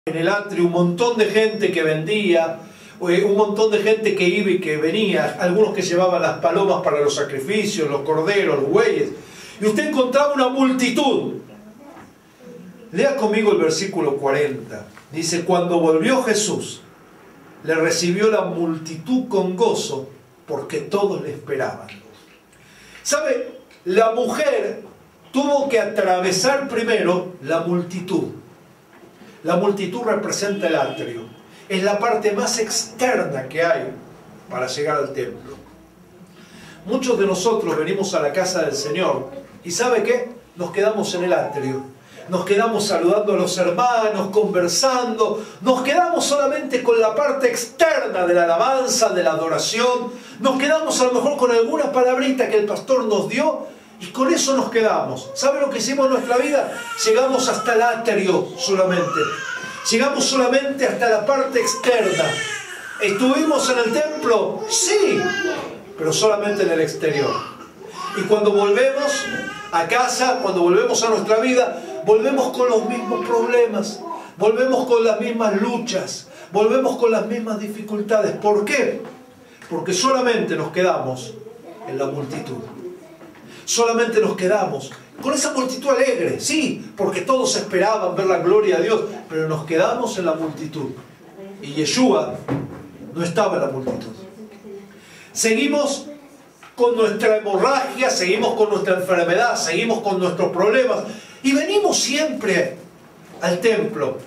en el atrio un montón de gente que vendía, un montón de gente que iba y que venía, algunos que llevaban las palomas para los sacrificios, los corderos, los bueyes, y usted encontraba una multitud. Lea conmigo el versículo 40. Dice: cuando volvió Jesús, le recibió la multitud con gozo, porque todos le esperaban. ¿Sabe? La mujer tuvo que atravesar primero la multitud. La multitud representa el atrio. Es la parte más externa que hay para llegar al templo. Muchos de nosotros venimos a la casa del Señor y ¿sabe qué? Nos quedamos en el atrio. Nos quedamos saludando a los hermanos, conversando. Nos quedamos solamente con la parte externa de la alabanza, de la adoración. Nos quedamos a lo mejor con alguna palabrita que el pastor nos dio y con eso nos quedamos. ¿Sabe lo que hicimos en nuestra vida? Llegamos hasta el atrio solamente. Llegamos solamente hasta la parte externa. ¿Estuvimos en el templo? Sí, pero solamente en el exterior. Y cuando volvemos a casa, cuando volvemos a nuestra vida, volvemos con los mismos problemas, volvemos con las mismas luchas, volvemos con las mismas dificultades. ¿Por qué? Porque solamente nos quedamos en la multitud. Solamente nos quedamos con esa multitud alegre, sí, porque todos esperaban ver la gloria de Dios, pero nos quedamos en la multitud. Y Yeshua no estaba en la multitud. Seguimos con nuestra hemorragia, seguimos con nuestra enfermedad, seguimos con nuestros problemas y venimos siempre al templo,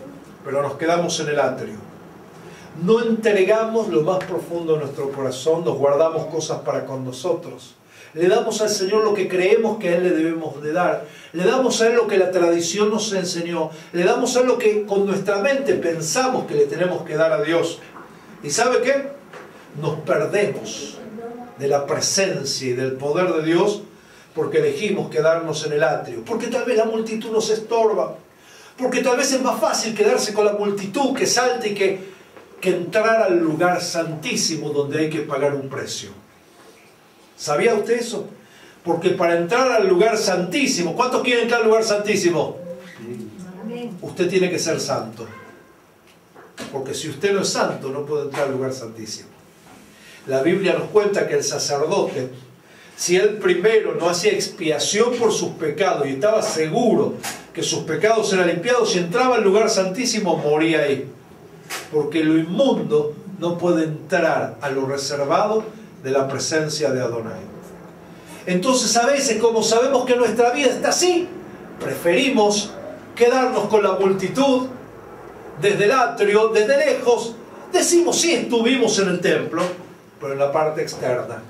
pero nos quedamos en el atrio. No entregamos lo más profundo de nuestro corazón, nos guardamos cosas para con nosotros. Le damos al Señor lo que creemos que a Él le debemos de dar. Le damos a Él lo que la tradición nos enseñó. Le damos a Él lo que con nuestra mente pensamos que le tenemos que dar a Dios. ¿Y sabe qué? Nos perdemos de la presencia y del poder de Dios porque elegimos quedarnos en el atrio. Porque tal vez la multitud nos estorba. Porque tal vez es más fácil quedarse con la multitud que salte y que entrar al lugar santísimo donde hay que pagar un precio. ¿Sabía usted eso? Porque para entrar al lugar santísimo, ¿cuántos quieren entrar al lugar santísimo? Usted tiene que ser santo. Porque si usted no es santo, no puede entrar al lugar santísimo. La Biblia nos cuenta que el sacerdote, si él primero no hacía expiación por sus pecados y estaba seguro que sus pecados eran limpiados, si entraba al lugar santísimo, moría ahí. Porque lo inmundo no puede entrar a lo reservado de la presencia de Adonai. Entonces a veces, como sabemos que nuestra vida está así, preferimos quedarnos con la multitud desde el atrio, desde lejos. Decimos, sí, estuvimos en el templo, pero en la parte externa,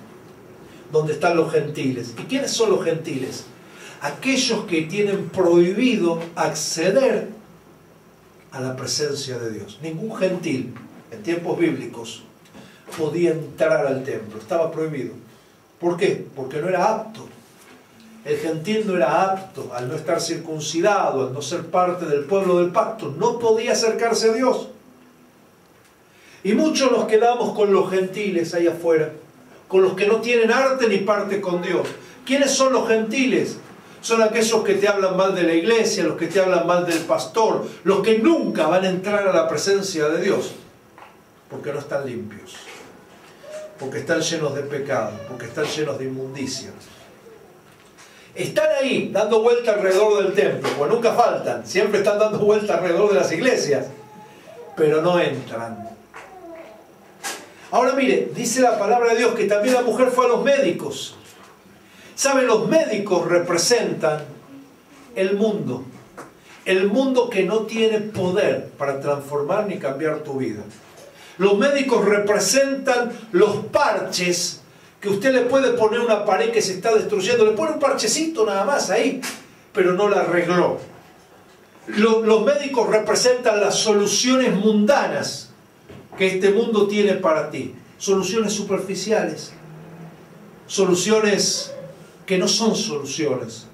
donde están los gentiles. ¿Y quiénes son los gentiles? Aquellos que tienen prohibido acceder a la presencia de Dios. Ningún gentil en tiempos bíblicos podía entrar al templo, estaba prohibido. ¿Por qué? Porque no era apto. El gentil no era apto, al no estar circuncidado, al no ser parte del pueblo del pacto, no podía acercarse a Dios. Y muchos nos quedamos con los gentiles ahí afuera, con los que no tienen arte ni parte con Dios. ¿Quiénes son los gentiles? Son aquellos que te hablan mal de la iglesia, los que te hablan mal del pastor, los que nunca van a entrar a la presencia de Dios, porque no están limpios, porque están llenos de pecado, porque están llenos de inmundicia. Están ahí dando vuelta alrededor del templo, pues nunca faltan, siempre están dando vuelta alrededor de las iglesias, pero no entran. Ahora mire, dice la palabra de Dios que también la mujer fue a los médicos. ¿Saben? Los médicos representan el mundo que no tiene poder para transformar ni cambiar tu vida. Los médicos representan los parches que usted le puede poner a una pared que se está destruyendo. Le pone un parchecito nada más ahí, pero no la arregló. Los médicos representan las soluciones mundanas que este mundo tiene para ti. Soluciones superficiales. Soluciones que no son soluciones.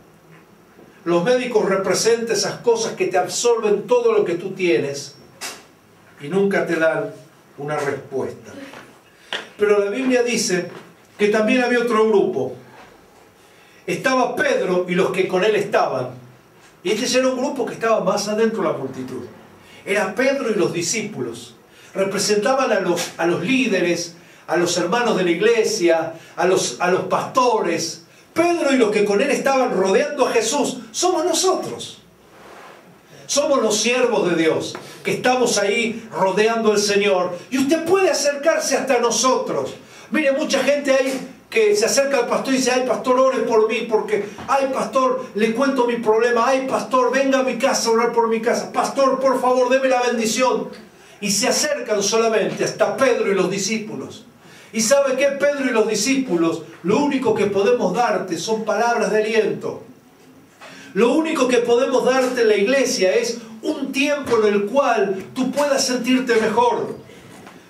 Los médicos representan esas cosas que te absorben todo lo que tú tienes y nunca te dan una respuesta. Pero la Biblia dice que también había otro grupo. Estaba Pedro y los que con él estaban. Y este era un grupo que estaba más adentro de la multitud. Era Pedro y los discípulos. Representaban a los líderes, a los hermanos de la iglesia, a los pastores. Pedro y los que con él estaban rodeando a Jesús somos nosotros. Somos los siervos de Dios, que estamos ahí rodeando al Señor. Y usted puede acercarse hasta nosotros. Mire, mucha gente ahí que se acerca al pastor y dice: ay, pastor, ore por mí, porque, ay, pastor, le cuento mi problema. Ay, pastor, venga a mi casa a orar por mi casa. Pastor, por favor, deme la bendición. Y se acercan solamente hasta Pedro y los discípulos. ¿Y sabe qué? Pedro y los discípulos, lo único que podemos darte son palabras de aliento. Lo único que podemos darte en la iglesia es un tiempo en el cual tú puedas sentirte mejor.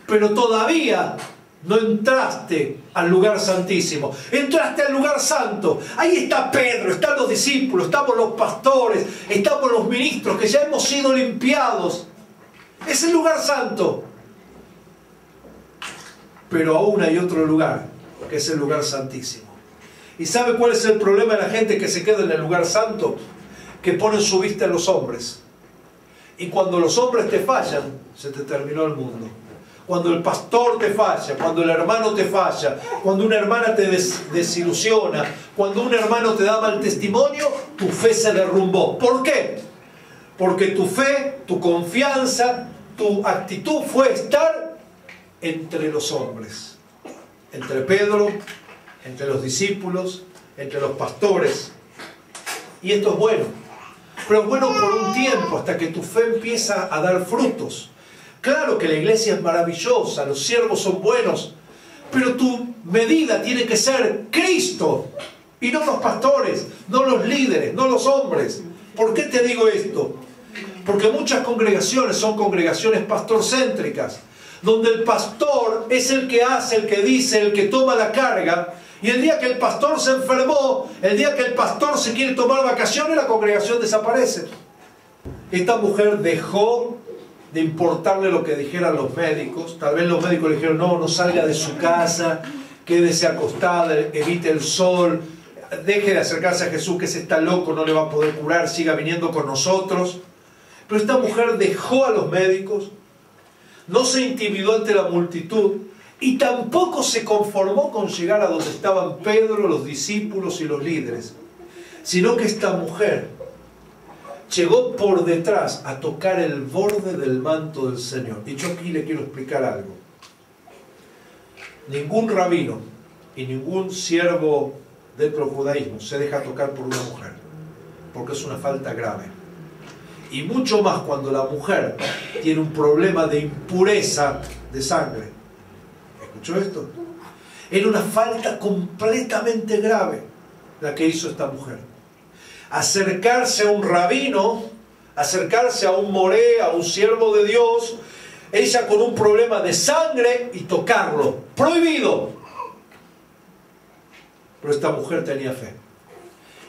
Pero todavía no entraste al lugar santísimo. Entraste al lugar santo. Ahí está Pedro, están los discípulos, estamos los pastores, estamos los ministros que ya hemos sido limpiados. Es el lugar santo. Pero aún hay otro lugar, que es el lugar santísimo. ¿Y sabe cuál es el problema de la gente que se queda en el lugar santo? Que ponen su vista en los hombres. Y cuando los hombres te fallan, se te terminó el mundo. Cuando el pastor te falla, cuando el hermano te falla, cuando una hermana te desilusiona, cuando un hermano te da mal testimonio, tu fe se derrumbó. ¿Por qué? Porque tu fe, tu confianza, tu actitud fue estar entre los hombres. Entre Pedro, entre los discípulos, entre los pastores. Y esto es bueno. Pero es bueno por un tiempo, hasta que tu fe empieza a dar frutos. Claro que la iglesia es maravillosa, los siervos son buenos, pero tu medida tiene que ser Cristo, y no los pastores, no los líderes, no los hombres. ¿Por qué te digo esto? Porque muchas congregaciones son congregaciones pastorcéntricas, donde el pastor es el que hace, el que dice, el que toma la carga, y el día que el pastor se enfermó, el día que el pastor se quiere tomar vacaciones, la congregación desaparece. Esta mujer dejó de importarle lo que dijeran los médicos. Tal vez los médicos le dijeron: no salga de su casa, quédese acostada, evite el sol, deje de acercarse a Jesús, que ese está loco, no le va a poder curar, siga viniendo con nosotros. Pero esta mujer dejó a los médicos, no se intimidó ante la multitud, y tampoco se conformó con llegar a donde estaban Pedro, los discípulos y los líderes, sino que esta mujer llegó por detrás a tocar el borde del manto del Señor. Y yo aquí le quiero explicar algo. Ningún rabino y ningún siervo del judaísmo se deja tocar por una mujer, porque es una falta grave. Y mucho más cuando la mujer tiene un problema de impureza de sangre. ¿Escuchó esto? Era una falta completamente grave la que hizo esta mujer. Acercarse a un rabino, acercarse a un moré, a un siervo de Dios, ella con un problema de sangre, y tocarlo. Prohibido. Pero esta mujer tenía fe.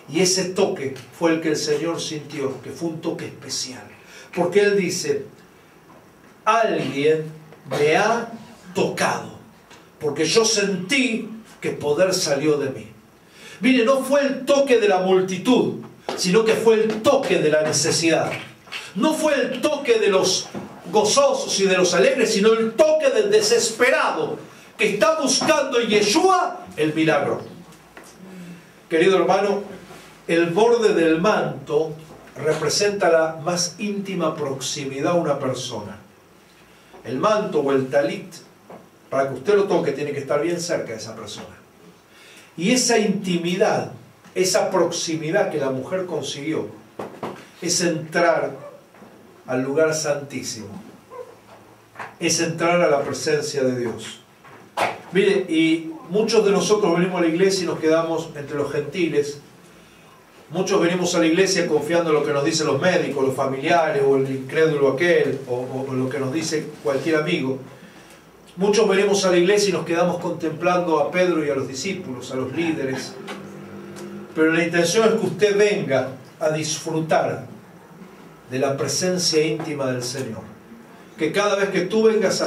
Y ese toque fue el que el Señor sintió, que fue un toque especial. Porque Él dice: alguien me ha tocado, porque yo sentí que poder salió de mí. Mire, no fue el toque de la multitud, sino que fue el toque de la necesidad. No fue el toque de los gozosos y de los alegres, sino el toque del desesperado que está buscando en Yeshua el milagro. Querido hermano, el borde del manto representa la más íntima proximidad a una persona. El manto o el talit, para que usted lo toque, tiene que estar bien cerca de esa persona. Y esa intimidad, esa proximidad que la mujer consiguió, es entrar al lugar santísimo. Es entrar a la presencia de Dios. Mire, y muchos de nosotros venimos a la iglesia y nos quedamos entre los gentiles. Muchos venimos a la iglesia confiando en lo que nos dicen los médicos, los familiares, o el incrédulo aquel, o lo que nos dice cualquier amigo. Muchos venimos a la iglesia y nos quedamos contemplando a Pedro y a los discípulos, a los líderes. Pero la intención es que usted venga a disfrutar de la presencia íntima del Señor. Que cada vez que tú vengas a